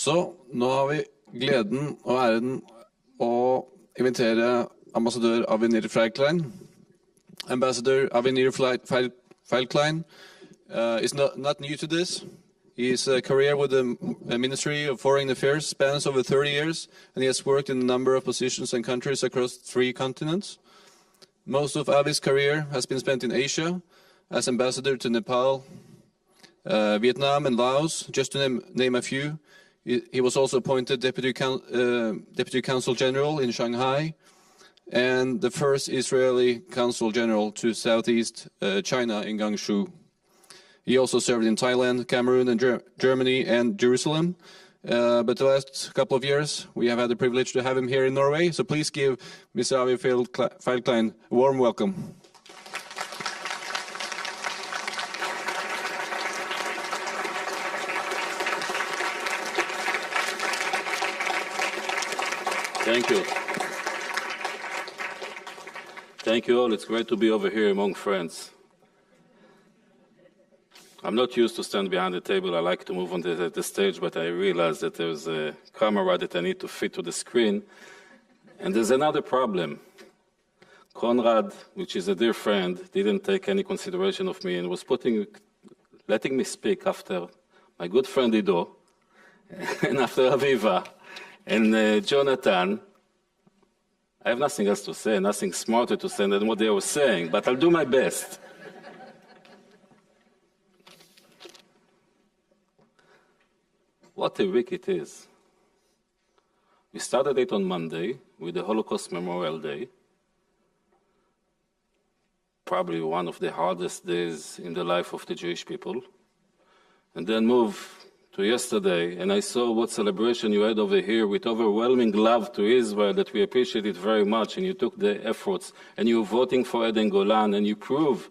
Så nå har vi gleden og æren å invitere ambassadør Avi Nir-Feldklein. Ambassador Avi Nir-Feldklein is not new to this. His career with the Ministry of Foreign Affairs spans over 30 years, and he has worked in a number of positions and countries across 3 continents. Most of Avi's career has been spent in Asia, as ambassador to Nepal, Vietnam and Laos, just to name a few. He was also appointed Deputy Consul General in Shanghai, and the first Israeli Consul General to Southeast China in Guangzhou. He also served in Thailand, Cameroon, and Germany and Jerusalem. But the last couple of years, we have had the privilege to have him here in Norway. So please give Mr. Avi Feldklein a warm welcome. Thank you. Thank you all. It's great to be over here among friends. I'm not used to stand behind the table. I like to move on the stage, but I realize that there's a camera that I need to fit to the screen. And there's another problem. Conrad, which is a dear friend, didn't take any consideration of me and was letting me speak after my good friend Ido, and after Aviva, and Jonathan. I have nothing else to say, nothing smarter to say than what they were saying, but I'll do my best. What a week it is. We started it on Monday with the Holocaust Memorial Day, probably one of the hardest days in the life of the Jewish people, and then moved to yesterday, and I saw what celebration you had over here with overwhelming love to Israel that we appreciate it very much, and you took the efforts, and you're voting for Eden Golan, and you prove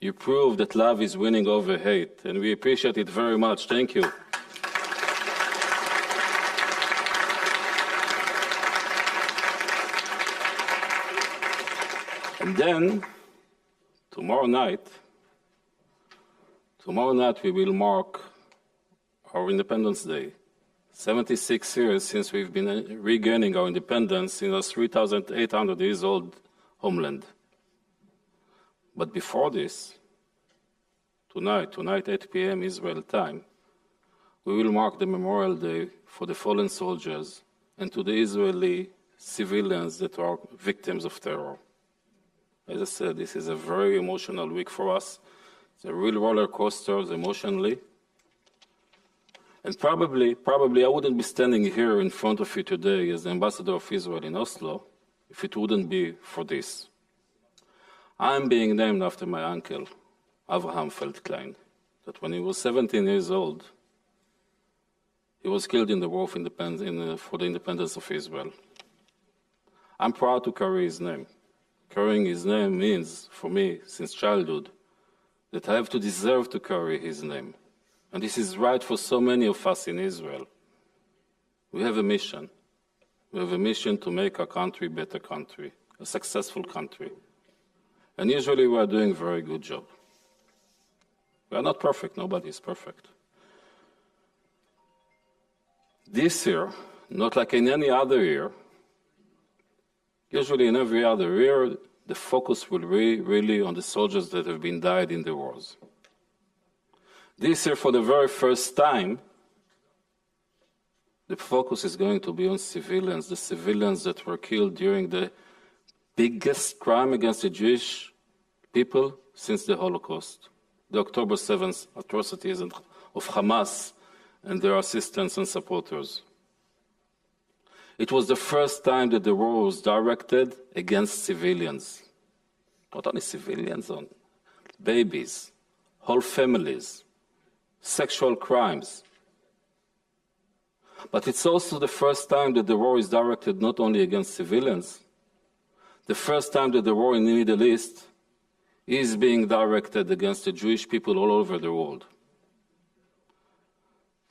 that love is winning over hate, and we appreciate it very much. Thank you. And then, tomorrow night we will mark our Independence Day. 76 years since we've been regaining our independence in our 3,800 years old homeland. But before this, tonight 8 p.m. Israel time, we will mark the Memorial Day for the fallen soldiers and to the Israeli civilians that are victims of terror. As I said, this is a very emotional week for us. It's a real roller coaster emotionally. And probably I wouldn't be standing here in front of you today as the ambassador of Israel in Oslo if it wouldn't be for this. I'm being named after my uncle, Avraham Feldklein, that when he was 17 years old, he was killed in the war for the independence of Israel. I'm proud to carry his name. Carrying his name means, for me, since childhood, that I have to deserve to carry his name. And this is right for so many of us in Israel. We have a mission. We have a mission to make our country a better country, a successful country. And usually we are doing a very good job. We are not perfect. Nobody is perfect. This year, not like in any other year, usually in every other year, the focus will be really on the soldiers that have been died in the wars. This year, for the very first time, the focus is going to be on civilians, the civilians that were killed during the biggest crime against the Jewish people since the Holocaust, the October 7th atrocities of Hamas and their assistants and supporters. It was the first time that the war was directed against civilians. Not only civilians, on babies, whole families, sexual crimes. But it's also the first time that the war is directed not only against civilians, the first time that the war in the Middle East is being directed against the Jewish people all over the world.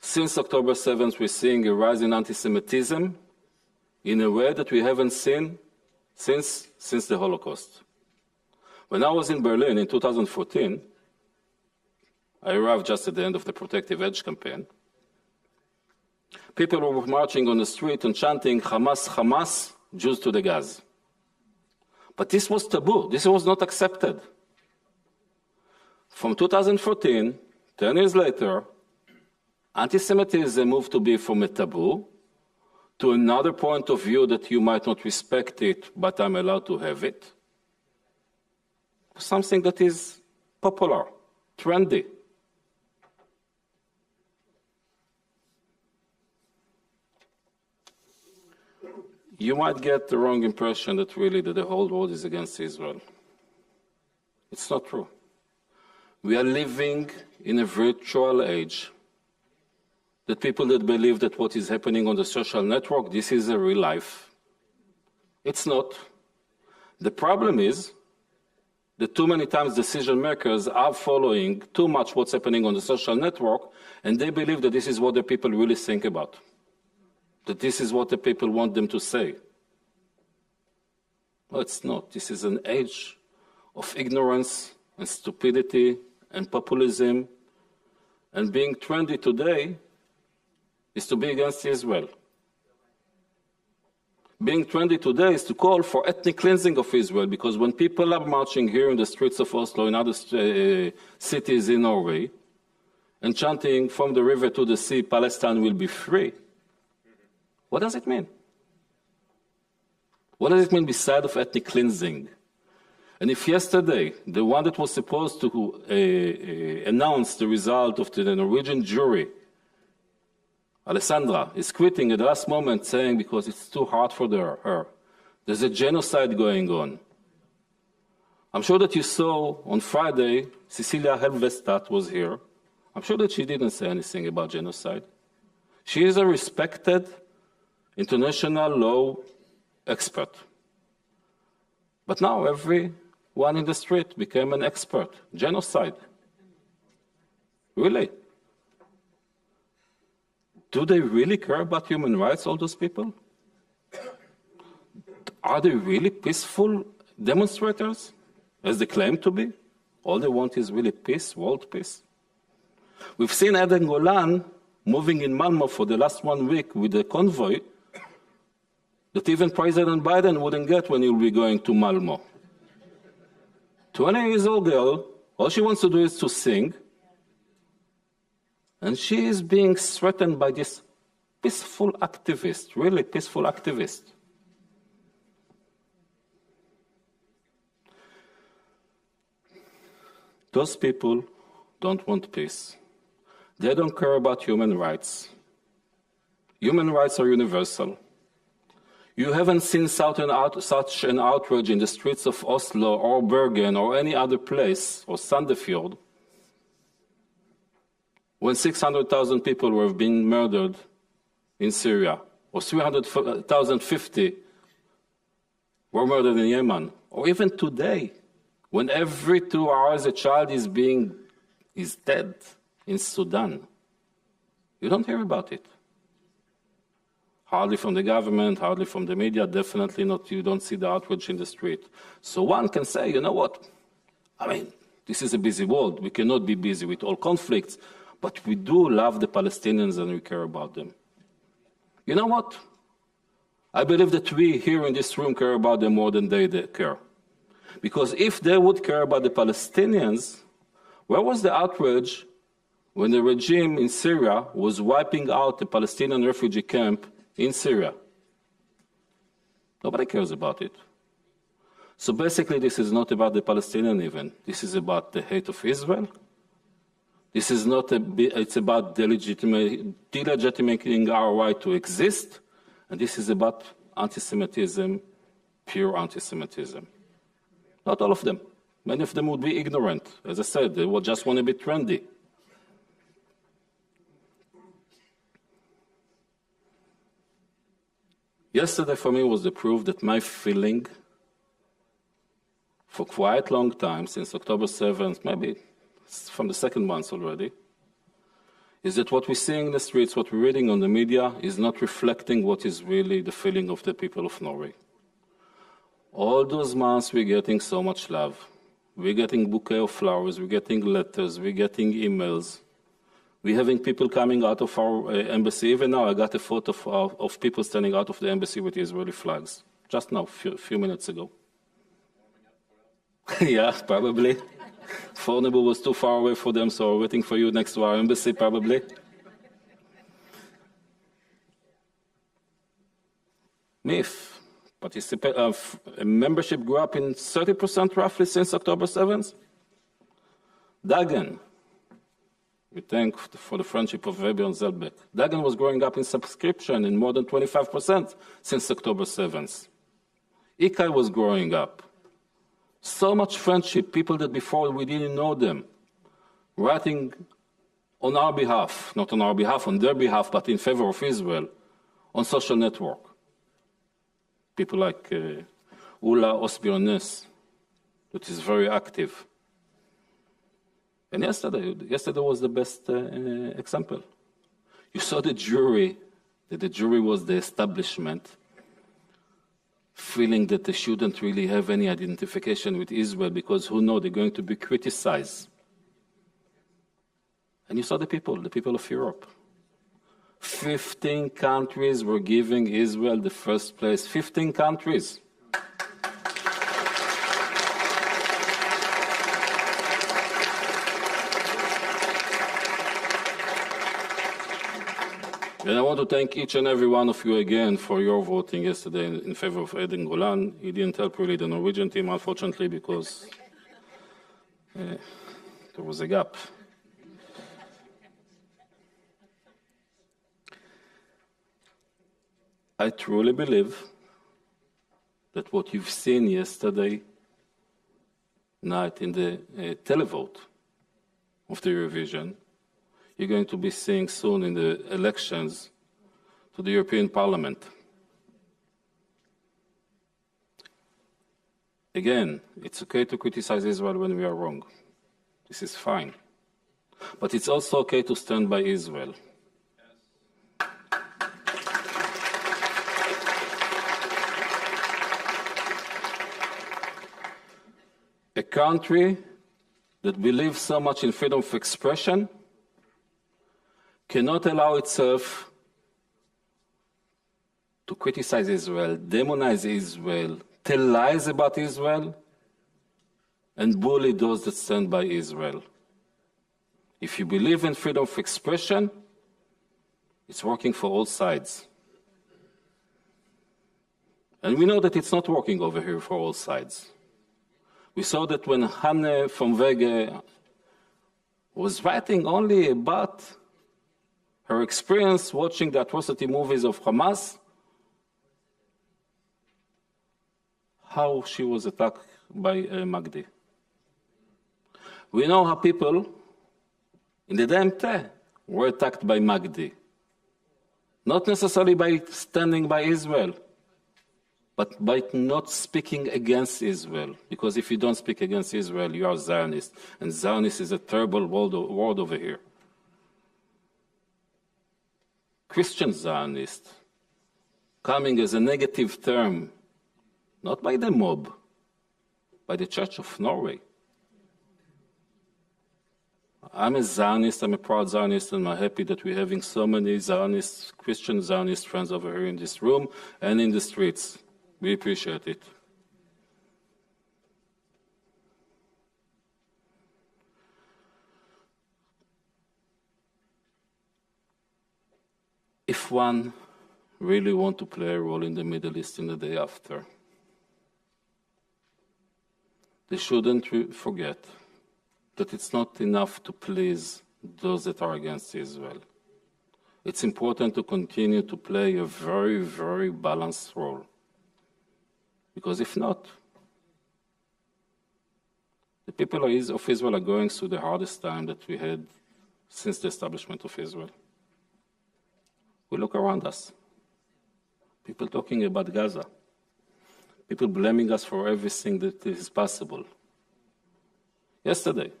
Since October 7th, we're seeing a rise in anti-Semitism in a way that we haven't seen since the Holocaust. When I was in Berlin in 2014, I arrived just at the end of the Protective Edge campaign. People were marching on the street and chanting, Hamas, Hamas, Jews to the gas. But this was taboo. This was not accepted. From 2014, 10 years later, anti-Semitism moved to be from a taboo to another point of view that you might not respect it, but I'm allowed to have it. Something that is popular, trendy. You might get the wrong impression that really that the whole world is against Israel. It's not true. We are living in a virtual age. That people that believe that what is happening on the social network, this is a real life. It's not. The problem is that too many times decision makers are following too much what's happening on the social network, and they believe that this is what the people really think about. That this is what the people want them to say. No, it's not. This is an age of ignorance and stupidity and populism, and being trendy today is to be against Israel. Being trendy today is to call for ethnic cleansing of Israel, because when people are marching here in the streets of Oslo, in other cities in Norway, and chanting from the river to the sea, Palestine will be free, what does it mean? What does it mean beside of ethnic cleansing? And if yesterday, the one that was supposed to announce the result of the Norwegian jury, Alessandra, is quitting at the last moment saying because it's too hard for her. There's a genocide going on. I'm sure that you saw on Friday, Cecilia Helvestad was here. I'm sure that she didn't say anything about genocide. She is a respected international law expert. But now everyone in the street became an expert. Genocide. Really? Do they really care about human rights, all those people? Are they really peaceful demonstrators, as they claim to be? All they want is really peace, world peace. We've seen Eden Golan moving in Malmo for the last 1 week with a convoy that even President Biden wouldn't get when he will be going to Malmo. 20-year-old girl, all she wants to do is to sing, and she is being threatened by this peaceful activist, really peaceful activist. Those people don't want peace. They don't care about human rights. Human rights are universal. You haven't seen such an outrage in the streets of Oslo or Bergen or any other place, or Sandefjord, when 600,000 people were being murdered in Syria, or 300,050 were murdered in Yemen, or even today, when every 2 hours a child is dead in Sudan. You don't hear about it. Hardly from the government, hardly from the media, definitely not. You don't see the outrage in the street. So one can say, you know what? I mean, this is a busy world. We cannot be busy with all conflicts, but we do love the Palestinians and we care about them. You know what? I believe that we here in this room care about them more than they care. Because if they would care about the Palestinians, where was the outrage when the regime in Syria was wiping out the Palestinian refugee camp in Syria? Nobody cares about it. So basically, this is not about the Palestinian even. This is about the hate of Israel. This is not it's about delegitimating our right to exist. And this is about anti-Semitism, pure anti-Semitism. Not all of them. Many of them would be ignorant. As I said, they would just want to be trendy. Yesterday for me was the proof that my feeling for quite a long time, since October 7th, maybe from the second month already, is that what we're seeing in the streets, what we're reading on the media, is not reflecting what is really the feeling of the people of Norway. All those months we're getting so much love. We're getting bouquet of flowers, we're getting letters, we're getting emails. We're having people coming out of our embassy. Even now, I got a photo of people standing out of the embassy with Israeli flags. Just now, a few minutes ago. Yeah, probably. Fornebu was too far away for them, so we're waiting for you next to our embassy, probably. Miff. Membership grew up in 30% roughly since October 7th. Dagen. We thank for the friendship of Weber and Zelbeck. Dagen was growing up in subscription in more than 25% since October 7th. Ikai was growing up. So much friendship, people that before we didn't know them, writing on our behalf, not on our behalf, on their behalf, but in favor of Israel, on social network. People like Ula Osbiones, that is very active. And yesterday was the best example. You saw the jury, that the jury was the establishment, feeling that they shouldn't really have any identification with Israel because who knows, they're going to be criticized. And you saw the people of Europe. 15 countries were giving Israel the first place. 15 countries. And I want to thank each and every one of you again for your voting yesterday in favor of Eden Golan. He didn't help really the Norwegian team, unfortunately, because there was a gap. I truly believe that what you've seen yesterday night in the televote of the Eurovision, you're going to be seeing soon in the elections to the European Parliament. Again, it's okay to criticize Israel when we are wrong. This is fine. But it's also okay to stand by Israel. A country that believes so much in freedom of expression cannot allow itself to criticize Israel, demonize Israel, tell lies about Israel, and bully those that stand by Israel. If you believe in freedom of expression, it's working for all sides. And we know that it's not working over here for all sides. We saw that when Hanne from Wege was writing only about her experience watching the atrocity movies of Hamas, how she was attacked by Magdi. We know how people in the DMT were attacked by Magdi. Not necessarily by standing by Israel, but by not speaking against Israel. Because if you don't speak against Israel, you are Zionist. And Zionist is a terrible word over here. Christian Zionist, coming as a negative term, not by the mob, by the Church of Norway. I'm a Zionist, I'm a proud Zionist, and I'm happy that we're having so many Zionists, Christian Zionist friends over here in this room and in the streets. We appreciate it. If one really wants to play a role in the Middle East in the day after, they shouldn't forget that it's not enough to please those that are against Israel. It's important to continue to play a very, very balanced role. Because if not, the people of Israel are going through the hardest time that we had since the establishment of Israel. We look around us. People talking about Gaza. People blaming us for everything that is possible. Yesterday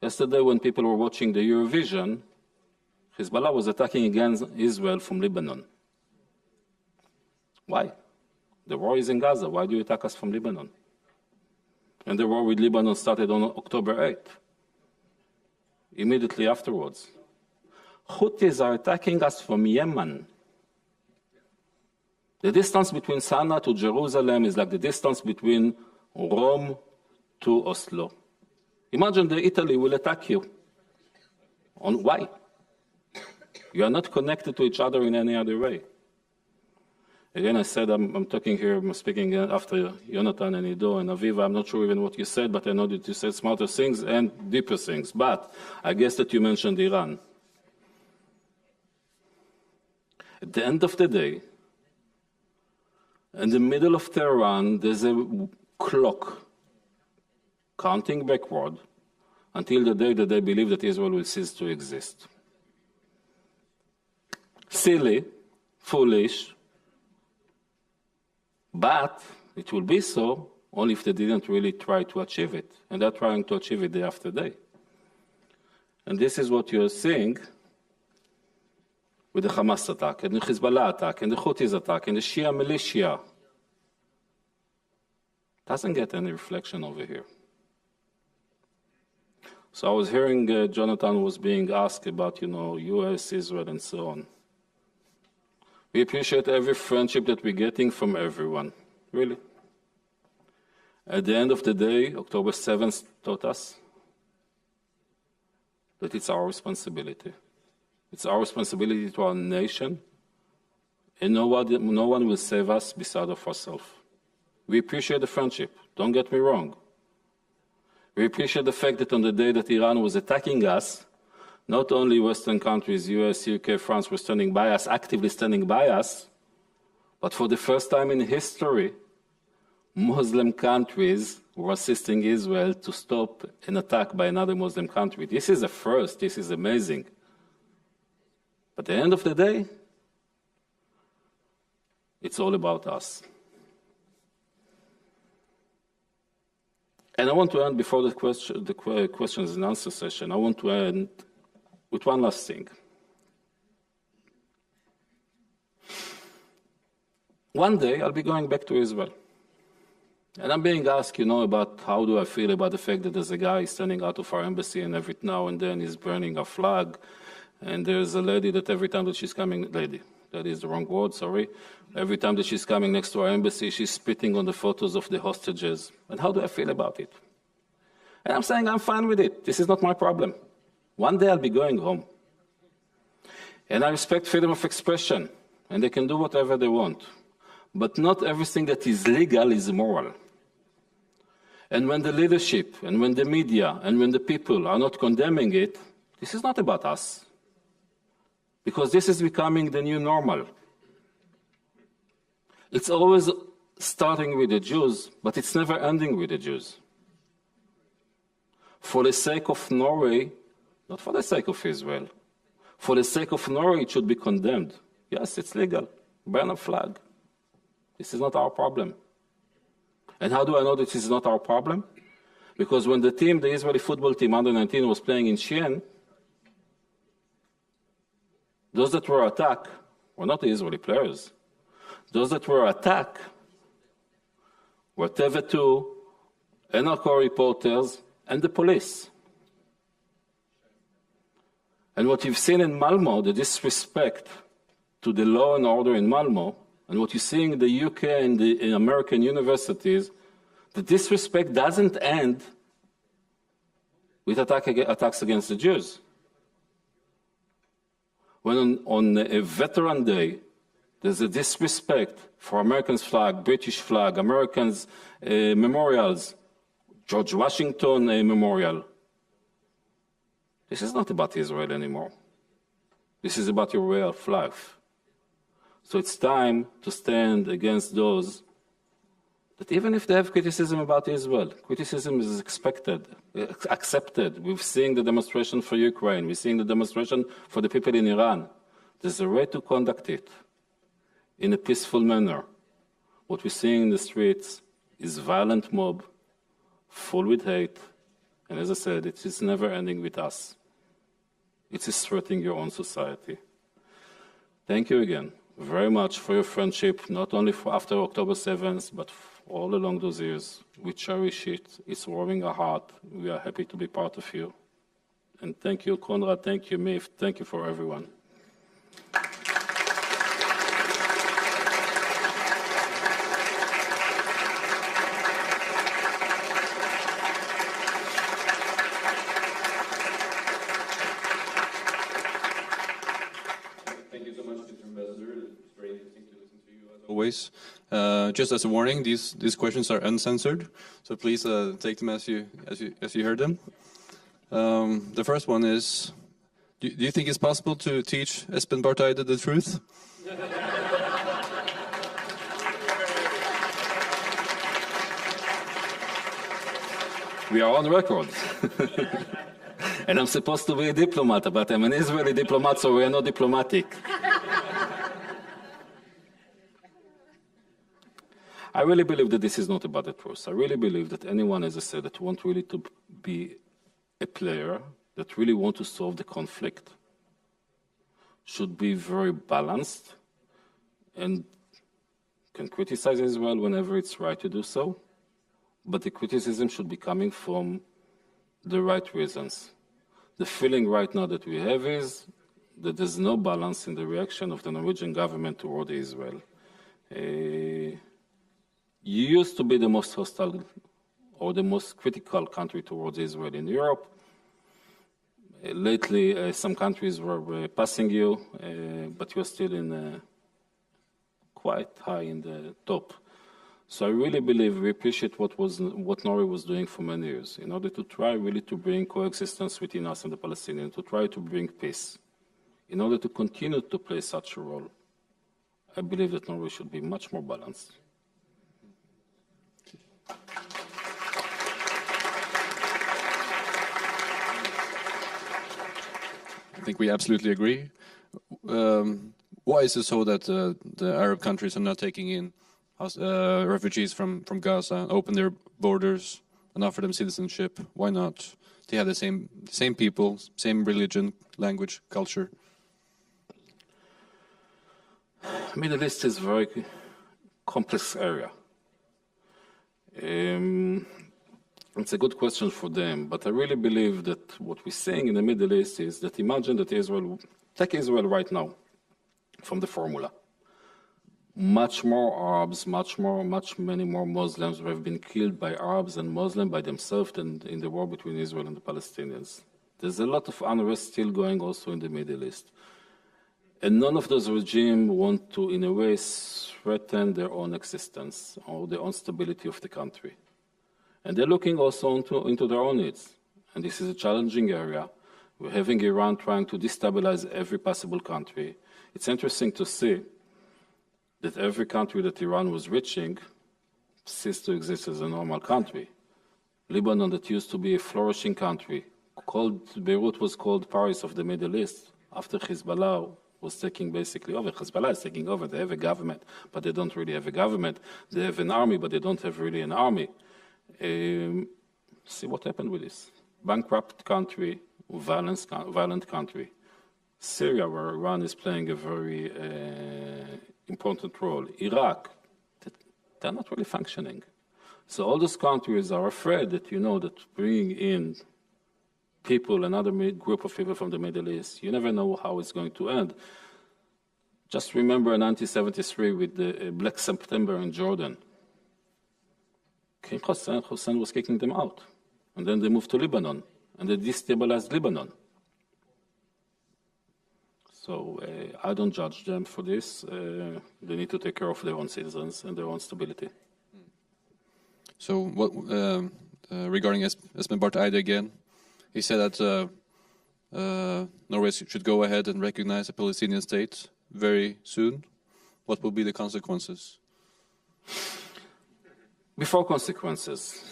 when people were watching the Eurovision, Hezbollah was attacking against Israel from Lebanon. Why? The war is in Gaza. Why do you attack us from Lebanon? And the war with Lebanon started on October 8th. immediately afterwards. Houthis are attacking us from Yemen. The distance between Sana'a to Jerusalem is like the distance between Rome to Oslo. Imagine that Italy will attack you. On why? You are not connected to each other in any other way. Again, I said I'm talking here, I'm speaking after Jonathan and Ido and Aviva. I'm not sure even what you said, but I know that you said smarter things and deeper things. But I guess that you mentioned Iran. At the end of the day, in the middle of Tehran, there's a clock counting backward until the day that they believe that Israel will cease to exist. Silly, foolish, but it will be so only if they didn't really try to achieve it. And they're trying to achieve it day after day. And this is what you're seeing with the Hamas attack, and the Hezbollah attack, and the Houthis attack, and the Shia militia. Doesn't get any reflection over here. So I was hearing Jonathan was being asked about, US, Israel, and so on. We appreciate every friendship that we're getting from everyone, really. At the end of the day, October 7th taught us that it's our responsibility. It's our responsibility to our nation, and no one will save us beside of ourselves. We appreciate the friendship, don't get me wrong. We appreciate the fact that on the day that Iran was attacking us, not only Western countries, US, UK, France were standing by us, actively standing by us, but for the first time in history, Muslim countries were assisting Israel to stop an attack by another Muslim country. This is a first, this is amazing. At the end of the day, it's all about us. And I want to end, before the questions and answer session, I want to end with one last thing. One day, I'll be going back to Israel. And I'm being asked, about how do I feel about the fact that there's a guy standing out of our embassy and every now and then he's burning a flag. And there's a lady that every time that she's coming, that is the wrong word, sorry. Every time that she's coming next to our embassy, she's spitting on the photos of the hostages. And how do I feel about it? And I'm saying I'm fine with it. This is not my problem. One day I'll be going home. And I respect freedom of expression, and they can do whatever they want. But not everything that is legal is moral. And when the leadership, and when the media, and when the people are not condemning it, this is not about us. Because this is becoming the new normal. It's always starting with the Jews, but it's never ending with the Jews. For the sake of Norway, not for the sake of Israel, for the sake of Norway, it should be condemned. Yes, it's legal. Burn a flag. This is not our problem. And how do I know that this is not our problem? Because when the Israeli football team, under 19, was playing in Shein, those that were attacked were not the Israeli players. Those that were attacked were TV2, NRK reporters, and the police. And what you've seen in Malmo, the disrespect to the law and order in Malmo, and what you see in the UK and in American universities, the disrespect doesn't end with attacks against the Jews. When on a Veteran Day, there's a disrespect for Americans' flag, British flag, Americans' memorials, George Washington memorial. This is not about Israel anymore. This is about your way of life. So it's time to stand against those that even if they have criticism about Israel, criticism is accepted. We're seeing the demonstration for Ukraine. We're seeing the demonstration for the people in Iran. There's a way to conduct it in a peaceful manner. What we're seeing in the streets is violent mob, full with hate. And as I said, it is never ending with us. It is threatening your own society. Thank you again very much for your friendship, not only for after October 7th, but all along those years. We cherish it. It's warming our heart. We are happy to be part of you. And thank you, Konrad, thank you, Miff, thank you for everyone. Thank you so much, Mr. Ambassador. It's very interesting to listen to you as always. Just as a warning, these questions are uncensored, so please take them as you heard them. The first one is, do you think it's possible to teach Espen Barth Eide the truth? We are on record. And I'm supposed to be a diplomat, but I'm an Israeli diplomat, so we are not diplomatic. I really believe that this is not about the truth. I really believe that anyone, as I said, that wants really to be a player, that really want to solve the conflict, should be very balanced and can criticize Israel whenever it's right to do so, but the criticism should be coming from the right reasons. The feeling right now that we have is that there's no balance in the reaction of the Norwegian government toward Israel. You used to be the most hostile or the most critical country towards Israel in Europe. Lately, some countries were passing you, but you're still in quite high in the top. So I really believe we appreciate what Norway was doing for many years in order to try really to bring coexistence between us and the Palestinians, to try to bring peace. In order to continue to play such a role, I believe that Norway should be much more balanced. I think we absolutely agree. Why is it so that the Arab countries are not taking in refugees from Gaza, open their borders, and offer them citizenship? Why not? They have the same people, same religion, language, culture. Middle East is a very complex area. It's a good question for them, but I really believe that what we're seeing in the Middle East is that imagine that take Israel right now, from the formula. Much more Arabs, many more Muslims have been killed by Arabs and Muslims by themselves than in the war between Israel and the Palestinians. There's a lot of unrest still going also in the Middle East. And none of those regimes want to, in a way, threaten their own existence or the own stability of the country. And they're looking also into their own needs. And this is a challenging area. We're having Iran trying to destabilize every possible country. It's interesting to see that every country that Iran was reaching ceased to exist as a normal country. Lebanon, that used to be a flourishing country, Beirut was called Paris of the Middle East, after Hezbollah was taking basically over. Hezbollah is taking over. They have a government, but they don't really have a government. They have an army, but they don't have really an army. See what happened with this. Bankrupt country, violent country. Syria, where Iran is playing a very important role. Iraq, they're not really functioning. So all those countries are afraid that, that bringing in people, another group of people from the Middle East, you never know how it's going to end. Just remember in 1973 with the Black September in Jordan. King Hussein was kicking them out. And then they moved to Lebanon, and they destabilized Lebanon. So I don't judge them for this. They need to take care of their own citizens and their own stability. So what, regarding Espen Barth Eide again, he said that Norway should go ahead and recognize a Palestinian state very soon. What will be the consequences? Before consequences,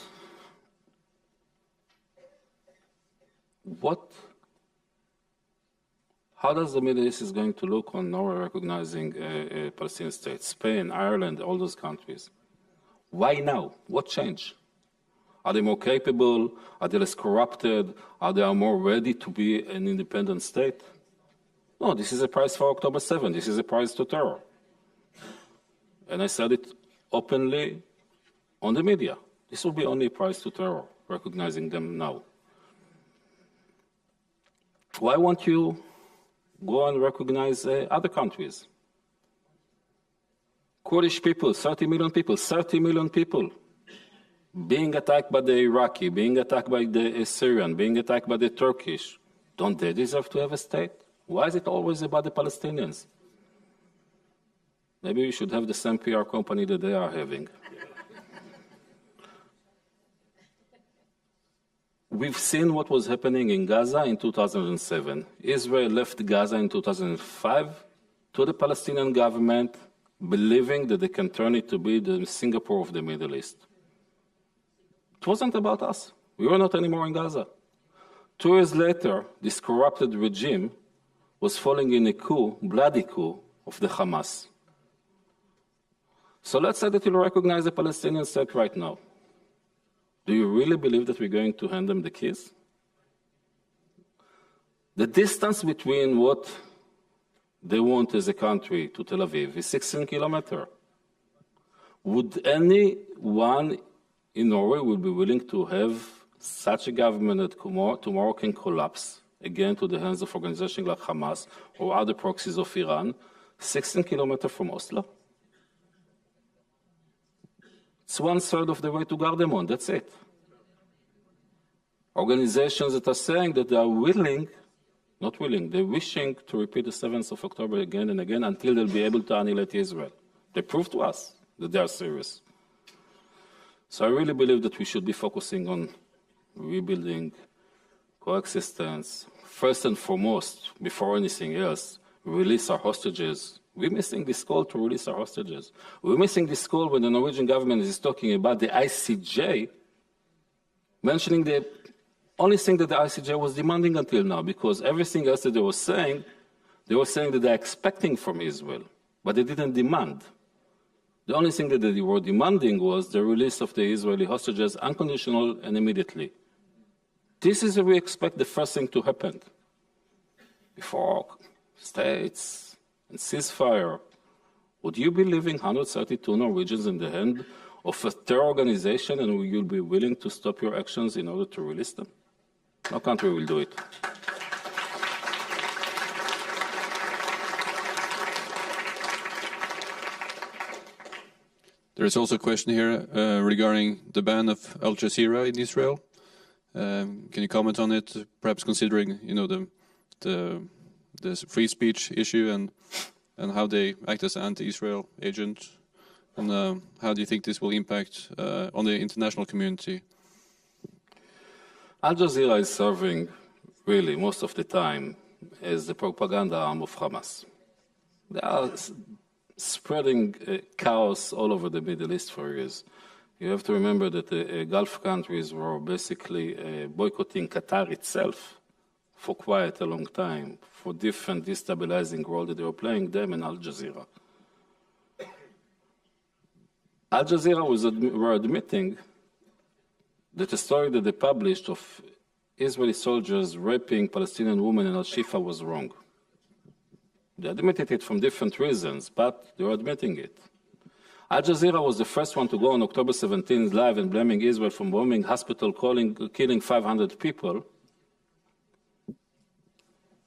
how does the Middle East is going to look on Norway recognizing a Palestinian state? Spain, Ireland, all those countries. Why now? What changed? Are they more capable? Are they less corrupted? Are they more ready to be an independent state? No, this is a price for October 7. This is a price to terror. And I said it openly on the media. This will be only a price to terror, recognizing them now. Why won't you go and recognize other countries? Kurdish people, 30 million people, being attacked by the Iraqi, being attacked by the Syrian, being attacked by the Turkish. Don't they deserve to have a state? Why is it always about the Palestinians? Maybe we should have the same PR company that they are having. We've seen what was happening in Gaza in 2007. Israel left Gaza in 2005 to the Palestinian government, believing that they can turn it to be the Singapore of the Middle East. It wasn't about us. We were not anymore in Gaza. 2 years later, this corrupted regime was falling in a coup, bloody coup, of the Hamas. So let's say that you'll recognize the Palestinian state right now. Do you really believe that we're going to hand them the keys? The distance between what they want as a country to Tel Aviv is 16 kilometers. Would anyone in Norway would be willing to have such a government that tomorrow can collapse again to the hands of organizations like Hamas or other proxies of Iran, 16 kilometers from Oslo? It's 1/3 of the way to Gardermoen, that's it. Organizations that are saying that they are they're wishing to repeat the 7th of October again and again until they'll be able to annihilate Israel. They prove to us that they are serious. So I really believe that we should be focusing on rebuilding, coexistence. First and foremost, before anything else, release our hostages. We're missing this call to release our hostages. We're missing this call when the Norwegian government is talking about the ICJ, mentioning the only thing that the ICJ was demanding until now, because everything else that they were saying that they're expecting from Israel, but they didn't demand. The only thing that they were demanding was the release of the Israeli hostages, unconditional and immediately. This is what we expect the first thing to happen. Before states and ceasefire, would you be leaving 132 Norwegians in the hand of a terror organization and will you be willing to stop your actions in order to release them? No country will do it. There is also a question here regarding the ban of Al Jazeera in Israel. Can you comment on it, perhaps considering the free speech issue and how they act as an anti-Israel agent? And how do you think this will impact on the international community? Al Jazeera is serving, really, most of the time, as the propaganda arm of Hamas. They are spreading chaos all over the Middle East for years. You have to remember that the Gulf countries were basically boycotting Qatar itself for quite a long time, for different destabilizing role that they were playing, them and Al Jazeera. Al Jazeera were admitting that the story that they published of Israeli soldiers raping Palestinian women in Al-Shifa was wrong. They admitted it from different reasons, but they were admitting it. Al Jazeera was the first one to go on October 17th live and blaming Israel for bombing hospital, killing 500 people.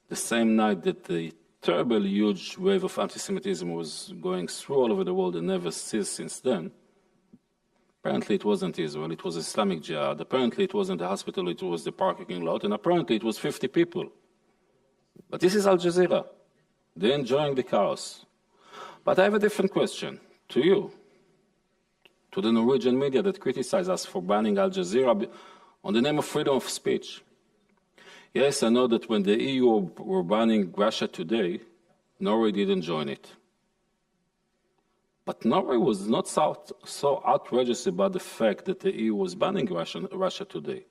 The same night that the terrible, huge wave of anti-Semitism was going through all over the world and never ceased since then. Apparently it wasn't Israel, it was Islamic Jihad. Apparently it wasn't the hospital, it was the parking lot. And apparently it was 50 people. But this is Al Jazeera. They're enjoying the chaos. But I have a different question to you, to the Norwegian media that criticize us for banning Al Jazeera on the name of freedom of speech. Yes, I know that when the EU were banning Russia Today, Norway didn't join it. But Norway was not so outrageous about the fact that the EU was banning Russia Today.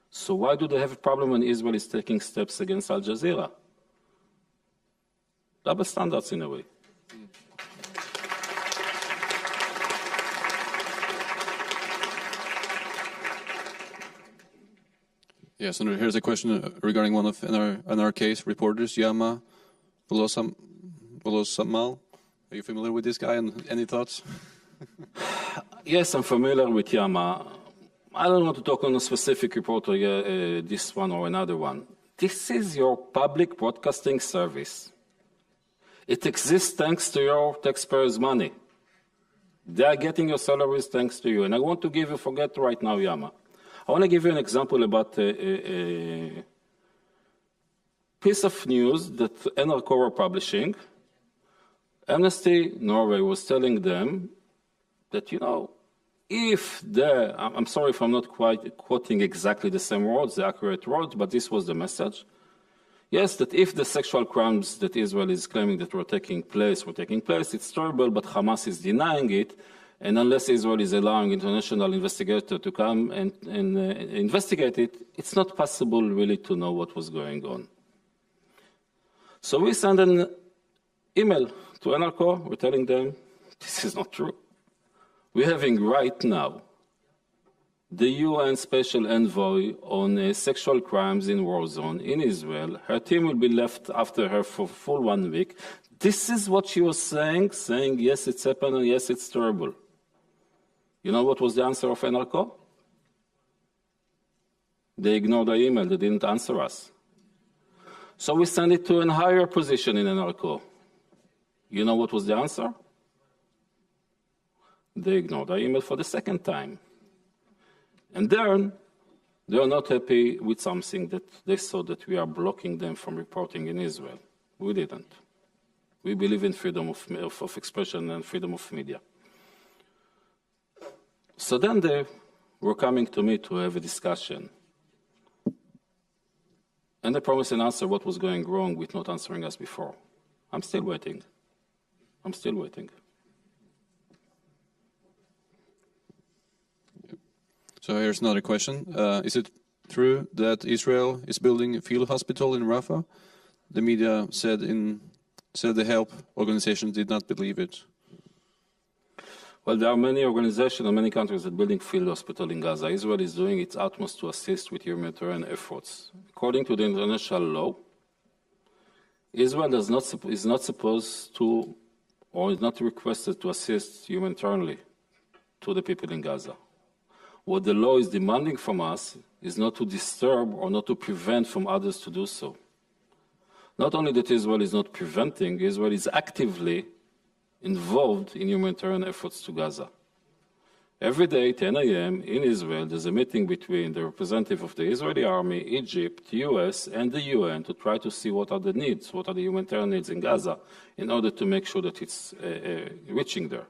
So why do they have a problem when Israel is taking steps against Al Jazeera? Double standards in a way. Yes, and here's a question regarding one of our case reporters, Yama Volosamal. Are you familiar with this guy and any thoughts? Yes, I'm familiar with Yama. I don't want to talk on a specific reporter, this one or another one. This is your public broadcasting service. It exists thanks to your taxpayers' money. They are getting your salaries thanks to you. And I want to give you, forget right now, Yama. I want to give you an example about a piece of news that NRK were publishing. Amnesty Norway was telling them that, if I'm sorry if I'm not quite quoting exactly the same words, the accurate words, but this was the message. Yes, that if the sexual crimes that Israel is claiming that were taking place, it's terrible, but Hamas is denying it. And unless Israel is allowing international investigator to come and investigate it, it's not possible really to know what was going on. So we send an email to NRK. We're telling them this is not true. We're having right now the UN Special Envoy on sexual crimes in war zone in Israel. Her team will be left after her for full 1 week. This is what she was saying yes, it's happened and yes, it's terrible. You know what was the answer of NRK? They ignored the email. They didn't answer us. So we sent it to a higher position in NRK. You know what was the answer? They ignored the email for the second time. And then they are not happy with something that they saw that we are blocking them from reporting in Israel. We didn't. We believe in freedom of expression and freedom of media. So then they were coming to me to have a discussion. And they promised an answer what was going wrong with not answering us before. I'm still waiting. So here's another question. Is it true that Israel is building a field hospital in Rafah? The media said the help organizations did not believe it. Well, there are many organizations and many countries that are building field hospital in Gaza. Israel is doing its utmost to assist with humanitarian efforts. According to the international law, Israel is not supposed to, or is not requested to assist humanitarianly to the people in Gaza. What the law is demanding from us is not to disturb or not to prevent from others to do so. Not only that Israel is not preventing, Israel is actively involved in humanitarian efforts to Gaza. Every day, 10 a.m. in Israel, there's a meeting between the representative of the Israeli army, Egypt, US, and the UN to try to see what are the needs, what are the humanitarian needs in Gaza, in order to make sure that it's reaching there.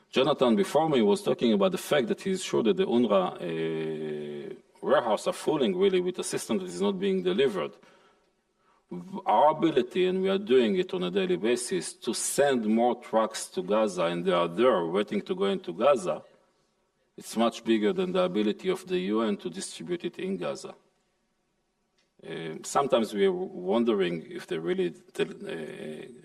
Jonathan before me was talking about the fact that he's sure that the UNRWA warehouse are filling really with assistance that is not being delivered. Our ability, and we are doing it on a daily basis, to send more trucks to Gaza, and they are there waiting to go into Gaza, it's much bigger than the ability of the UN to distribute it in Gaza. Sometimes we are wondering if they're really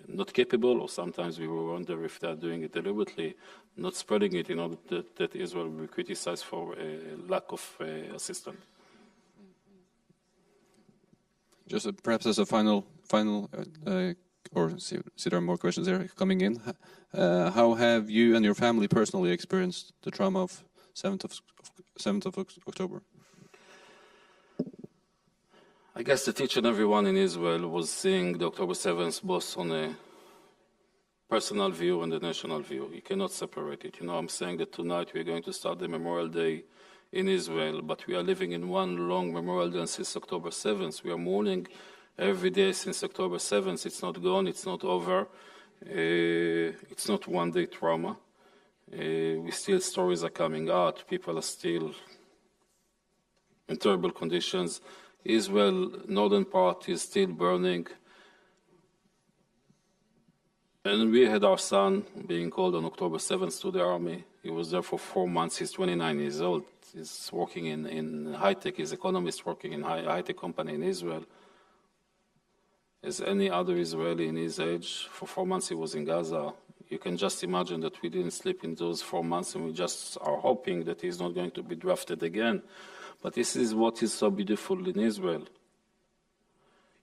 not capable, or sometimes we wonder if they're doing it deliberately, not spreading it in order that Israel will be criticized for lack of assistance. Just perhaps as a final, or see there are more questions there coming in. How have you and your family personally experienced the trauma of 7th of October? I guess that each and everyone in Israel was seeing the October 7th both on a personal view and a national view. You cannot separate it. I'm saying that tonight we're going to start the Memorial Day in Israel, but we are living in one long Memorial Day since October 7th. We are mourning every day since October 7th. It's not gone, it's not over. It's not one-day trauma. Stories are coming out. People are still in terrible conditions. Israel, northern part, is still burning. And we had our son being called on October 7th to the army. He was there for 4 months. He's 29 years old. He's working in high-tech. He's an economist working in a high-tech company in Israel. As any other Israeli in his age, for 4 months he was in Gaza. You can just imagine that we didn't sleep in those 4 months, and we just are hoping that he's not going to be drafted again. But this is what is so beautiful in Israel.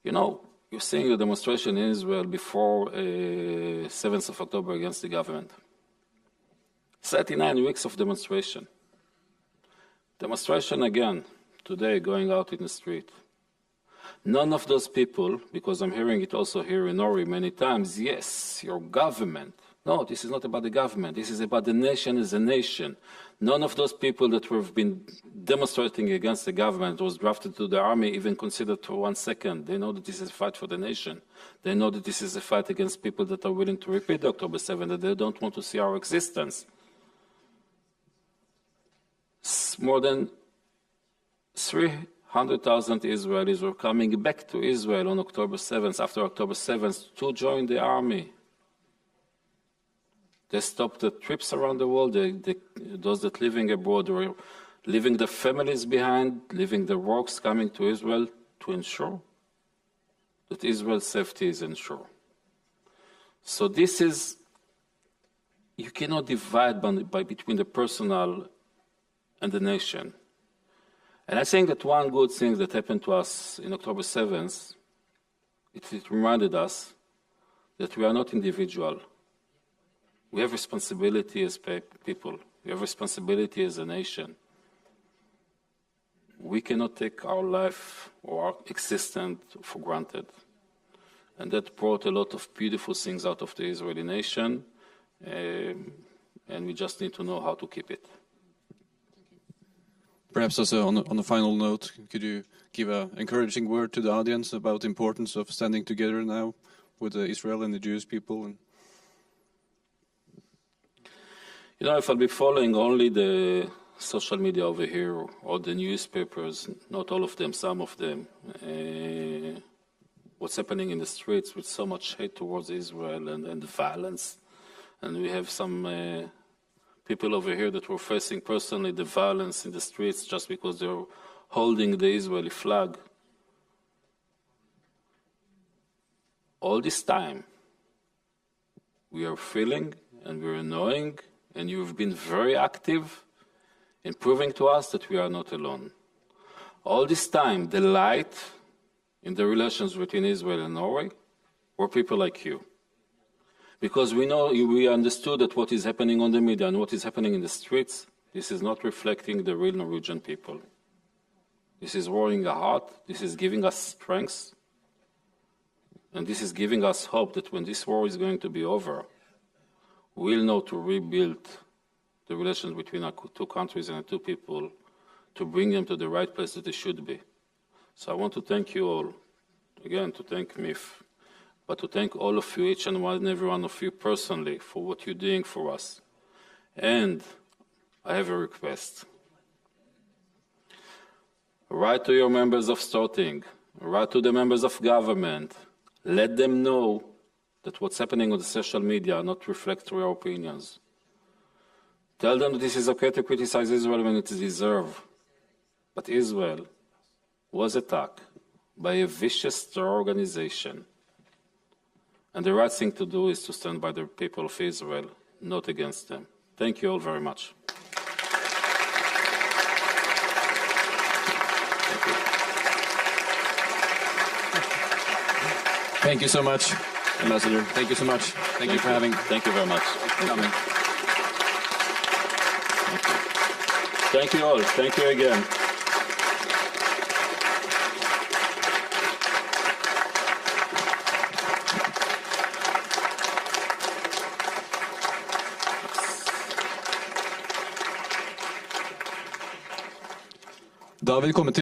You're seeing the demonstration in Israel before 7th of October against the government. 39 weeks of demonstration. Demonstration again, today, going out in the street. None of those people, because I'm hearing it also here in Norway many times, yes, your government. No, this is not about the government. This is about the nation as a nation. None of those people that have been demonstrating against the government was drafted to the army even considered for 1 second. They know that this is a fight for the nation. They know that this is a fight against people that are willing to repeat October 7, that they don't want to see our existence. More than 300,000 Israelis were coming back to Israel on October 7th, after October 7th, to join the army. They stopped the trips around the world. Those that living abroad were leaving their families behind, leaving their works, coming to Israel to ensure that Israel's safety is ensured. So this is, you cannot divide between the personal and the nation. And I think that one good thing that happened to us in October 7th, it reminded us that we are not individual. We have responsibility as people. We have responsibility as a nation. We cannot take our life or our existence for granted. And that brought a lot of beautiful things out of the Israeli nation, and we just need to know how to keep it. Perhaps also on a final note, could you give an encouraging word to the audience about the importance of standing together now with Israel and the Jewish people? You know, if I'll be following only the social media over here or the newspapers, not all of them, some of them, what's happening in the streets with so much hate towards Israel and violence. And we have some people over here that were facing personally the violence in the streets just because they're holding the Israeli flag. All this time, we are feeling and we're knowing, and you've been very active in proving to us that we are not alone. All this time, the light in the relations between Israel and Norway were people like you. Because we understood that what is happening on the media and what is happening in the streets, this is not reflecting the real Norwegian people. This is warming our heart, this is giving us strength, and this is giving us hope that when this war is going to be over, we'll know to rebuild the relations between our two countries and our two people, to bring them to the right place that they should be. So I want to thank you all, again, to thank MIF, but to thank all of you, each and every one of you personally, for what you're doing for us. And I have a request. Write to your members of Storting, write to the members of government, let them know that what's happening on the social media not reflect your opinions. Tell them that this is okay to criticize Israel when it is deserved. But Israel was attacked by a vicious terror organization. And the right thing to do is to stand by the people of Israel, not against them. Thank you all very much. Thank you so much, Ambassador. Thank you so much. Thank you for having. Thank you very much. Coming. Thank you all. Thank you again. Da har vi kommet til